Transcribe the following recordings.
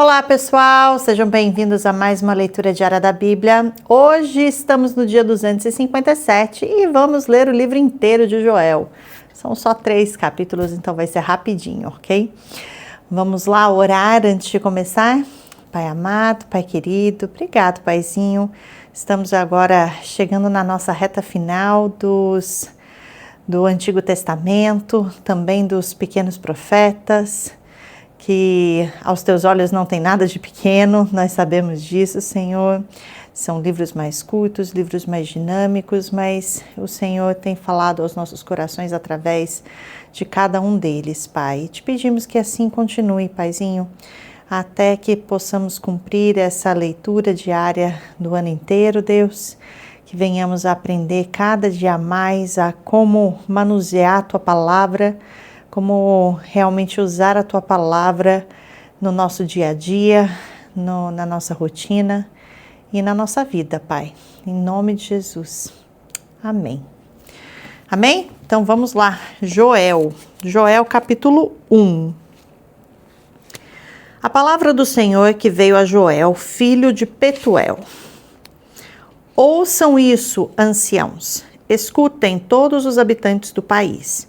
Olá pessoal, sejam bem-vindos a mais uma leitura diária da Bíblia. Hoje estamos no dia 257 e vamos ler o livro inteiro de Joel. São só 3 capítulos, então vai ser rapidinho, ok? Vamos lá orar antes de começar? Pai amado, Pai querido, obrigado Paizinho. Estamos agora chegando na nossa reta final do Antigo Testamento, também dos pequenos profetas, que aos teus olhos não tem nada de pequeno, nós sabemos disso, Senhor. São livros mais curtos, livros mais dinâmicos, mas o Senhor tem falado aos nossos corações através de cada um deles, Pai. E te pedimos que assim continue, Paizinho, até que possamos cumprir essa leitura diária do ano inteiro, Deus, que venhamos a aprender cada dia mais a como manusear a Tua Palavra, como realmente usar a Tua Palavra no nosso dia a dia, na nossa rotina e na nossa vida, Pai. Em nome de Jesus. Amém. Amém? Então vamos lá. Joel capítulo 1. A palavra do Senhor que veio a Joel, filho de Petuel. Ouçam isso, anciãos. Escutem todos os habitantes do país.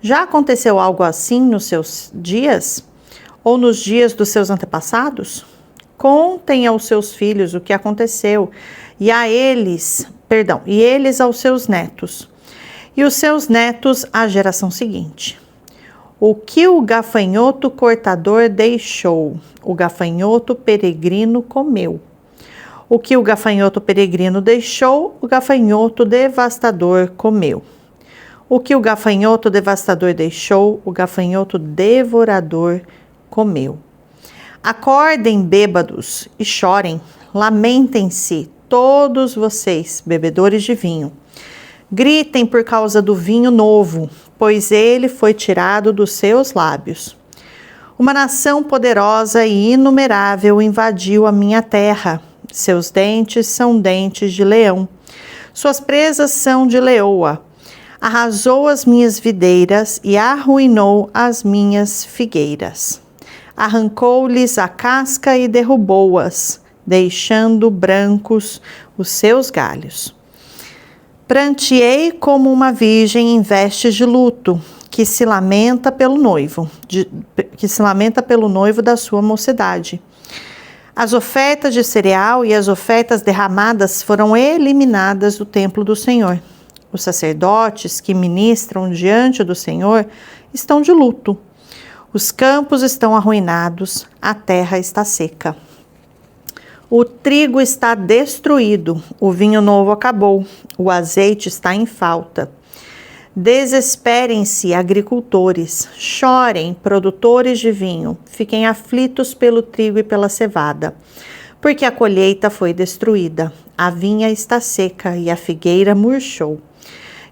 Já aconteceu algo assim nos seus dias? Ou nos dias dos seus antepassados? Contem aos seus filhos o que aconteceu, e eles aos seus netos, e os seus netos à geração seguinte. O que o gafanhoto cortador deixou, o gafanhoto peregrino comeu. O que o gafanhoto peregrino deixou, o gafanhoto devastador comeu. O que o gafanhoto devastador deixou, o gafanhoto devorador comeu. Acordem, bêbados, e chorem, lamentem-se, todos vocês, bebedores de vinho. Gritem por causa do vinho novo, pois ele foi tirado dos seus lábios. Uma nação poderosa e inumerável invadiu a minha terra. Seus dentes são dentes de leão. Suas presas são de leoa. Arrasou as minhas videiras e arruinou as minhas figueiras. Arrancou-lhes a casca e derrubou-as, deixando brancos os seus galhos. Pranteei como uma virgem em vestes de luto, que se lamenta pelo noivo da sua mocidade. As ofertas de cereal e as ofertas derramadas foram eliminadas do templo do Senhor. Os sacerdotes que ministram diante do Senhor estão de luto. Os campos estão arruinados, a terra está seca. O trigo está destruído, o vinho novo acabou, o azeite está em falta. Desesperem-se, agricultores, chorem, produtores de vinho, fiquem aflitos pelo trigo e pela cevada, porque a colheita foi destruída, a vinha está seca e a figueira murchou.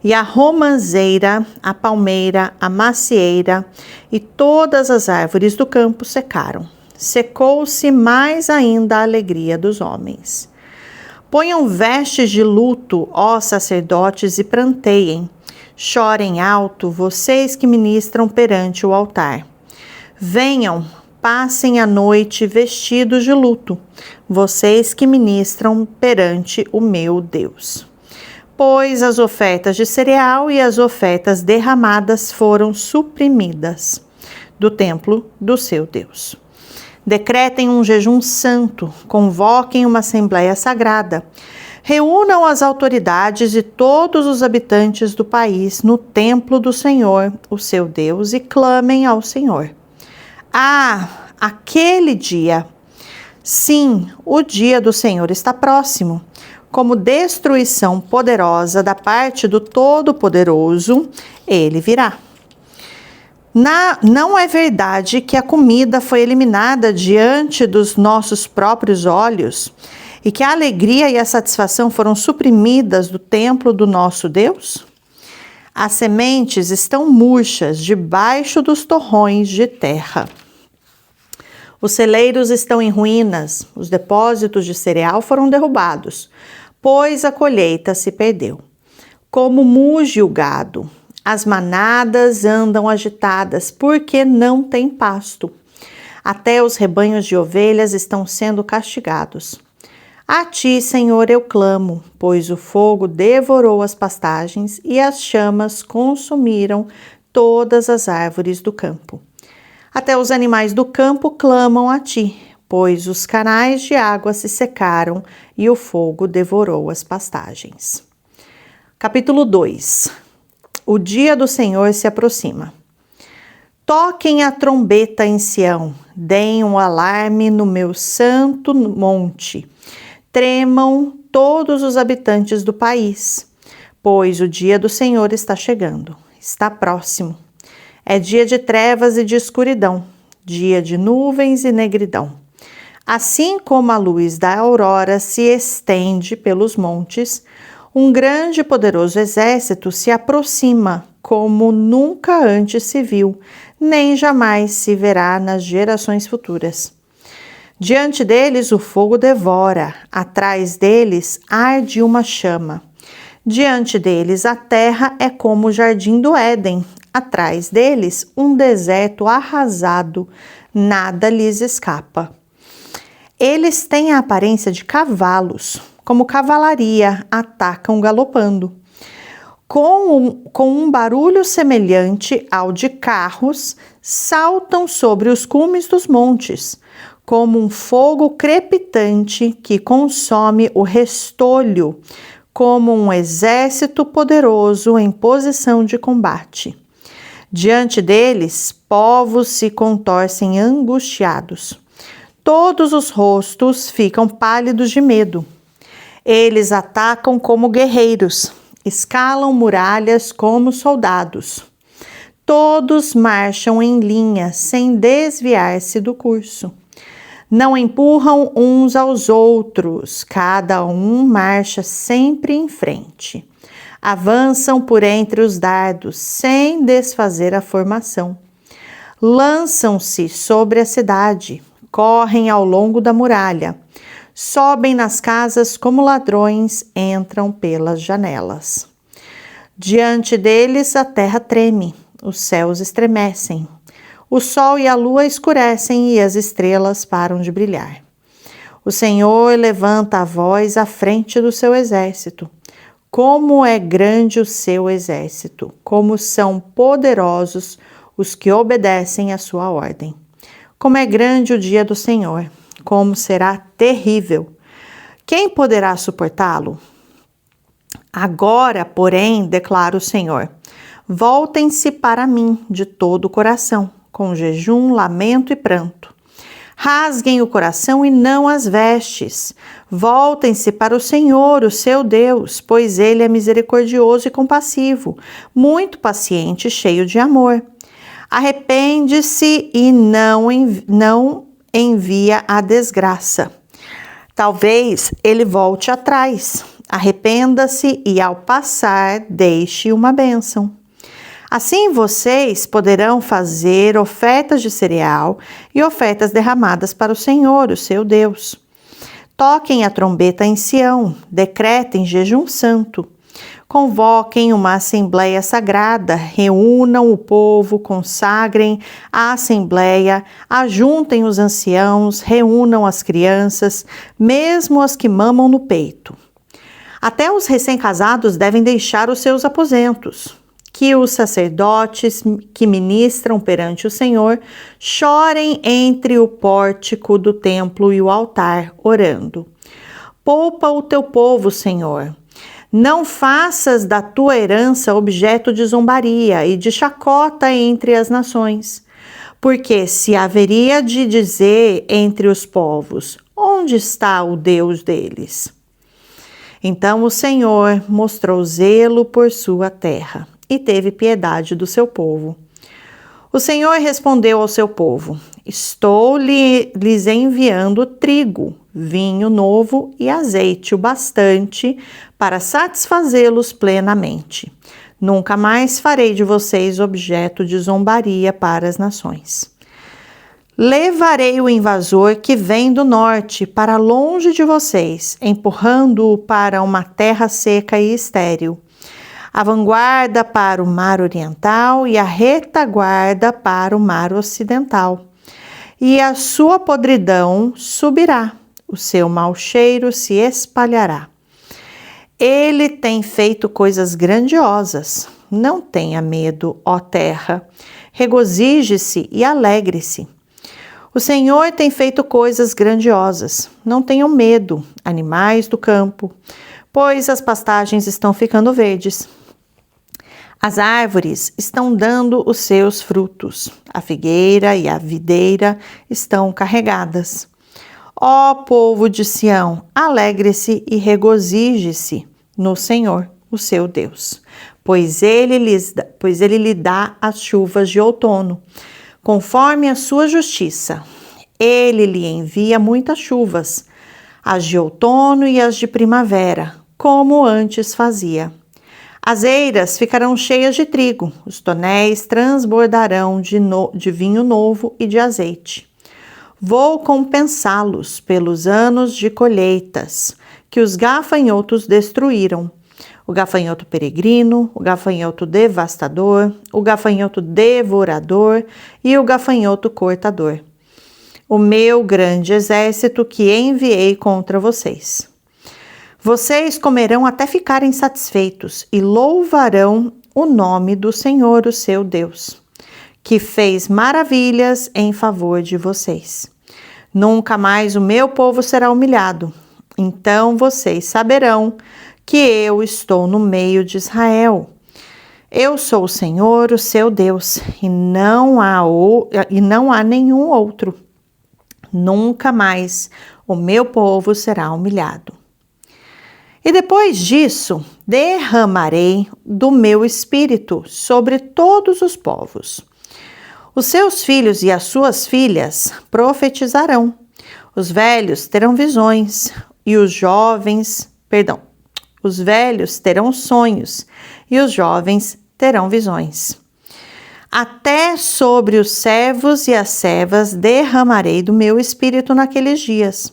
E a romanceira, a palmeira, a macieira e todas as árvores do campo secaram. Secou-se mais ainda a alegria dos homens. Ponham vestes de luto, ó sacerdotes, e pranteiem. Chorem alto, vocês que ministram perante o altar. Venham, passem a noite vestidos de luto, vocês que ministram perante o meu Deus. Pois as ofertas de cereal e as ofertas derramadas foram suprimidas do templo do seu Deus. Decretem um jejum santo, convoquem uma assembleia sagrada, reúnam as autoridades e todos os habitantes do país no templo do Senhor, o seu Deus, e clamem ao Senhor. Ah, aquele dia! Sim, o dia do Senhor está próximo. Como destruição poderosa da parte do Todo-Poderoso, ele virá. Não é verdade que a comida foi eliminada diante dos nossos próprios olhos e que a alegria e a satisfação foram suprimidas do templo do nosso Deus? As sementes estão murchas debaixo dos torrões de terra. Os celeiros estão em ruínas, os depósitos de cereal foram derrubados, pois a colheita se perdeu. Como muge o gado, as manadas andam agitadas, porque não tem pasto. Até os rebanhos de ovelhas estão sendo castigados. A ti, Senhor, eu clamo, pois o fogo devorou as pastagens e as chamas consumiram todas as árvores do campo. Até os animais do campo clamam a ti, pois os canais de água se secaram e o fogo devorou as pastagens. Capítulo 2. O dia do Senhor se aproxima. Toquem a trombeta em Sião, deem um alarme no meu santo monte. Tremam todos os habitantes do país, pois o dia do Senhor está chegando, está próximo. É dia de trevas e de escuridão, dia de nuvens e negridão. Assim como a luz da aurora se estende pelos montes, um grande e poderoso exército se aproxima, como nunca antes se viu, nem jamais se verá nas gerações futuras. Diante deles o fogo devora, atrás deles arde uma chama. Diante deles a terra é como o jardim do Éden, atrás deles um deserto arrasado, nada lhes escapa. Eles têm a aparência de cavalos, como cavalaria, atacam galopando. Com um barulho semelhante ao de carros, saltam sobre os cumes dos montes, como um fogo crepitante que consome o restolho, como um exército poderoso em posição de combate. Diante deles, povos se contorcem angustiados. Todos os rostos ficam pálidos de medo. Eles atacam como guerreiros, escalam muralhas como soldados. Todos marcham em linha, sem desviar-se do curso. Não empurram uns aos outros, cada um marcha sempre em frente. Avançam por entre os dardos, sem desfazer a formação. Lançam-se sobre a cidade, correm ao longo da muralha. Sobem nas casas como ladrões, entram pelas janelas. Diante deles a terra treme, os céus estremecem. O sol e a lua escurecem e as estrelas param de brilhar. O Senhor levanta a voz à frente do seu exército. Como é grande o seu exército, como são poderosos os que obedecem à sua ordem. Como é grande o dia do Senhor, como será terrível. Quem poderá suportá-lo? Agora, porém, declara o Senhor, voltem-se para mim de todo o coração, com jejum, lamento e pranto. Rasguem o coração e não as vestes. Voltem-se para o Senhor, o seu Deus, pois Ele é misericordioso e compassivo, muito paciente e cheio de amor. Arrepende-se e não envia a desgraça. Talvez ele volte atrás. Arrependa-se e, ao passar, deixe uma bênção. Assim vocês poderão fazer ofertas de cereal e ofertas derramadas para o Senhor, o seu Deus. Toquem a trombeta em Sião, decretem jejum santo. Convoquem uma assembleia sagrada, reúnam o povo, consagrem a assembleia, ajuntem os anciãos, reúnam as crianças, mesmo as que mamam no peito. Até os recém-casados devem deixar os seus aposentos. Que os sacerdotes que ministram perante o Senhor chorem entre o pórtico do templo e o altar, orando. Poupa o teu povo, Senhor. Não faças da tua herança objeto de zombaria e de chacota entre as nações. Porque se haveria de dizer entre os povos, onde está o Deus deles? Então o Senhor mostrou zelo por sua terra e teve piedade do seu povo. O Senhor respondeu ao seu povo: estou lhes enviando trigo, vinho novo e azeite o bastante para satisfazê-los plenamente. Nunca mais farei de vocês objeto de zombaria para as nações. Levarei o invasor que vem do norte para longe de vocês, empurrando-o para uma terra seca e estéril. A vanguarda para o mar oriental e a retaguarda para o mar ocidental. e a sua podridão subirá, o seu mau cheiro se espalhará. Ele tem feito coisas grandiosas. Não tenha medo, ó terra. Regozije-se e alegre-se. O Senhor tem feito coisas grandiosas. Não tenham medo, animais do campo, pois as pastagens estão ficando verdes. As árvores estão dando os seus frutos. A figueira e a videira estão carregadas. Ó povo de Sião, alegre-se e regozije-se no Senhor, o seu Deus, pois ele lhe dá as chuvas de outono, conforme a sua justiça. Ele lhe envia muitas chuvas, as de outono e as de primavera, como antes fazia. As eiras ficarão cheias de trigo, os tonéis transbordarão de vinho novo e de azeite. Vou compensá-los pelos anos de colheitas que os gafanhotos destruíram. O gafanhoto peregrino, o gafanhoto devastador, o gafanhoto devorador e o gafanhoto cortador. O meu grande exército que enviei contra vocês. Vocês comerão até ficarem satisfeitos e louvarão o nome do Senhor, o seu Deus, que fez maravilhas em favor de vocês. Nunca mais o meu povo será humilhado. Então vocês saberão que eu estou no meio de Israel. Eu sou o Senhor, o seu Deus, e não há nenhum outro. Nunca mais o meu povo será humilhado. E depois disso, derramarei do meu espírito sobre todos os povos. Os seus filhos e as suas filhas profetizarão. Os velhos terão visões e os velhos terão sonhos e os jovens terão visões. Até sobre os servos e as servas derramarei do meu espírito naqueles dias.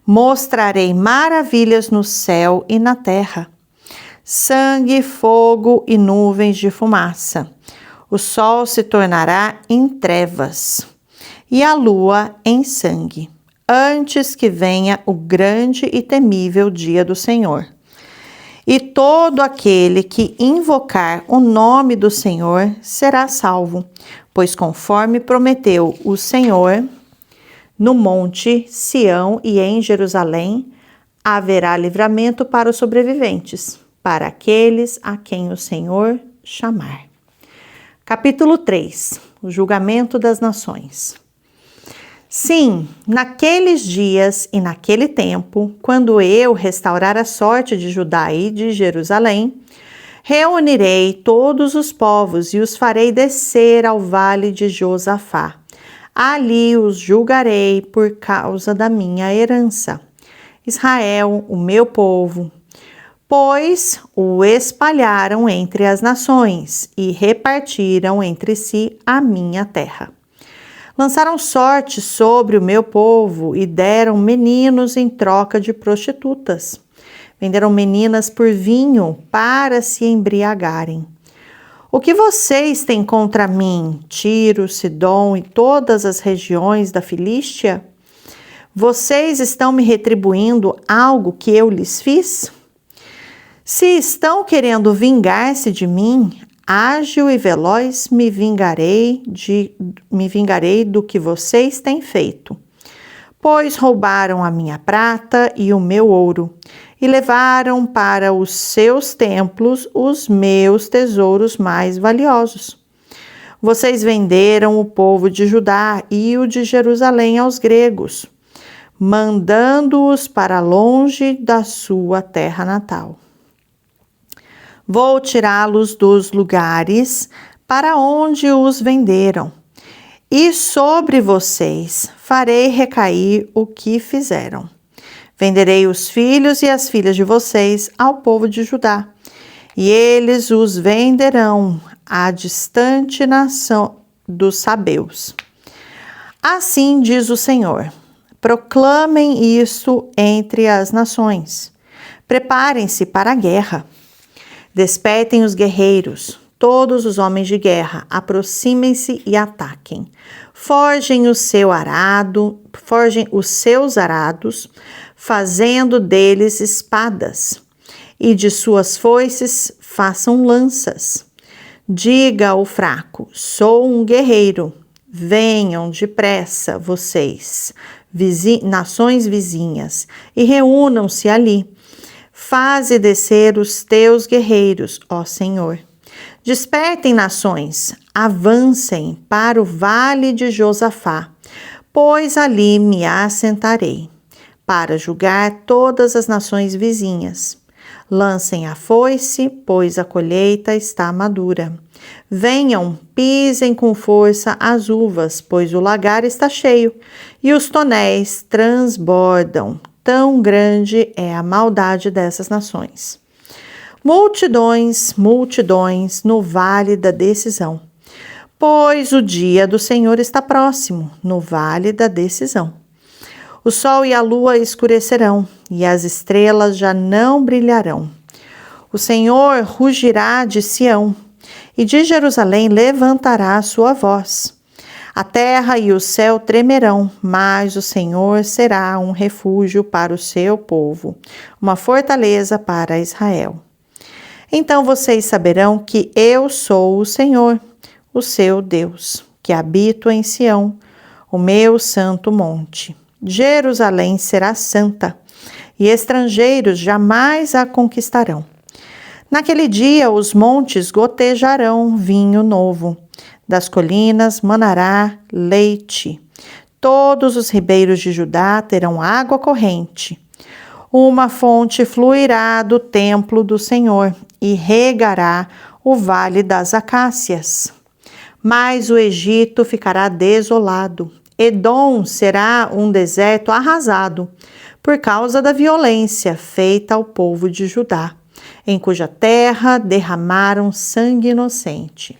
Mostrarei maravilhas no céu e na terra, sangue, fogo e nuvens de fumaça. O sol se tornará em trevas e a lua em sangue, antes que venha o grande e temível dia do Senhor. E todo aquele que invocar o nome do Senhor será salvo, pois conforme prometeu o Senhor, no monte Sião e em Jerusalém haverá livramento para os sobreviventes, para aqueles a quem o Senhor chamar. Capítulo 3. O julgamento das nações. Sim, naqueles dias e naquele tempo, quando eu restaurar a sorte de Judá e de Jerusalém, reunirei todos os povos e os farei descer ao vale de Josafá. Ali os julgarei por causa da minha herança, Israel, o meu povo, pois o espalharam entre as nações e repartiram entre si a minha terra. Lançaram sorte sobre o meu povo e deram meninos em troca de prostitutas. Venderam meninas por vinho para se embriagarem. O que vocês têm contra mim, Tiro, Sidom e todas as regiões da Filístia? Vocês estão me retribuindo algo que eu lhes fiz? Se estão querendo vingar-se de mim, ágil e veloz me vingarei do que vocês têm feito. Pois roubaram a minha prata e o meu ouro, e levaram para os seus templos os meus tesouros mais valiosos. Vocês venderam o povo de Judá e o de Jerusalém aos gregos, mandando-os para longe da sua terra natal. Vou tirá-los dos lugares para onde os venderam, e sobre vocês farei recair o que fizeram. Venderei os filhos e as filhas de vocês ao povo de Judá, e eles os venderão à distante nação dos sabeus. Assim diz o Senhor: proclamem isso entre as nações. Preparem-se para a guerra. Despertem os guerreiros. todos os homens de guerra, aproximem-se e ataquem. Forjem os seus arados, fazendo deles espadas, e de suas foices façam lanças. Diga ao fraco: sou um guerreiro. Venham depressa, vocês, nações vizinhas, e reúnam-se ali. Faze descer os teus guerreiros, ó Senhor. Despertem, nações, avancem para o vale de Josafá, pois ali me assentarei, para julgar todas as nações vizinhas. Lancem a foice, pois a colheita está madura. Venham, pisem com força as uvas, pois o lagar está cheio, e os tonéis transbordam. Tão grande é a maldade dessas nações. Multidões, multidões no vale da decisão, pois o dia do Senhor está próximo, no vale da decisão. O sol e a lua escurecerão, e as estrelas já não brilharão. O Senhor rugirá de Sião, e de Jerusalém levantará a sua voz. A terra e o céu tremerão, mas o Senhor será um refúgio para o seu povo, uma fortaleza para Israel. Então vocês saberão que eu sou o Senhor, o seu Deus, que habito em Sião, o meu santo monte. Jerusalém será santa, e estrangeiros jamais a conquistarão. Naquele dia os montes gotejarão vinho novo, das colinas manará leite. Todos os ribeiros de Judá terão água corrente. Uma fonte fluirá do templo do Senhor e regará o vale das acácias. Mas o Egito ficará desolado. Edom será um deserto arrasado, por causa da violência feita ao povo de Judá, em cuja terra derramaram sangue inocente.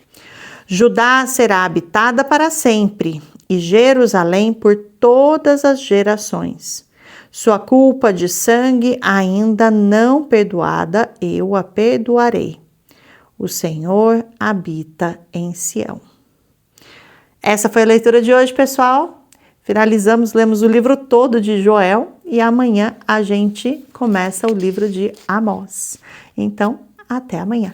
Judá será habitada para sempre, e Jerusalém por todas as gerações. Sua culpa de sangue ainda não perdoada, eu a perdoarei. O Senhor habita em Sião. Essa foi a leitura de hoje, pessoal. Lemos o livro todo de Joel e amanhã a gente começa o livro de Amós. Então, até amanhã.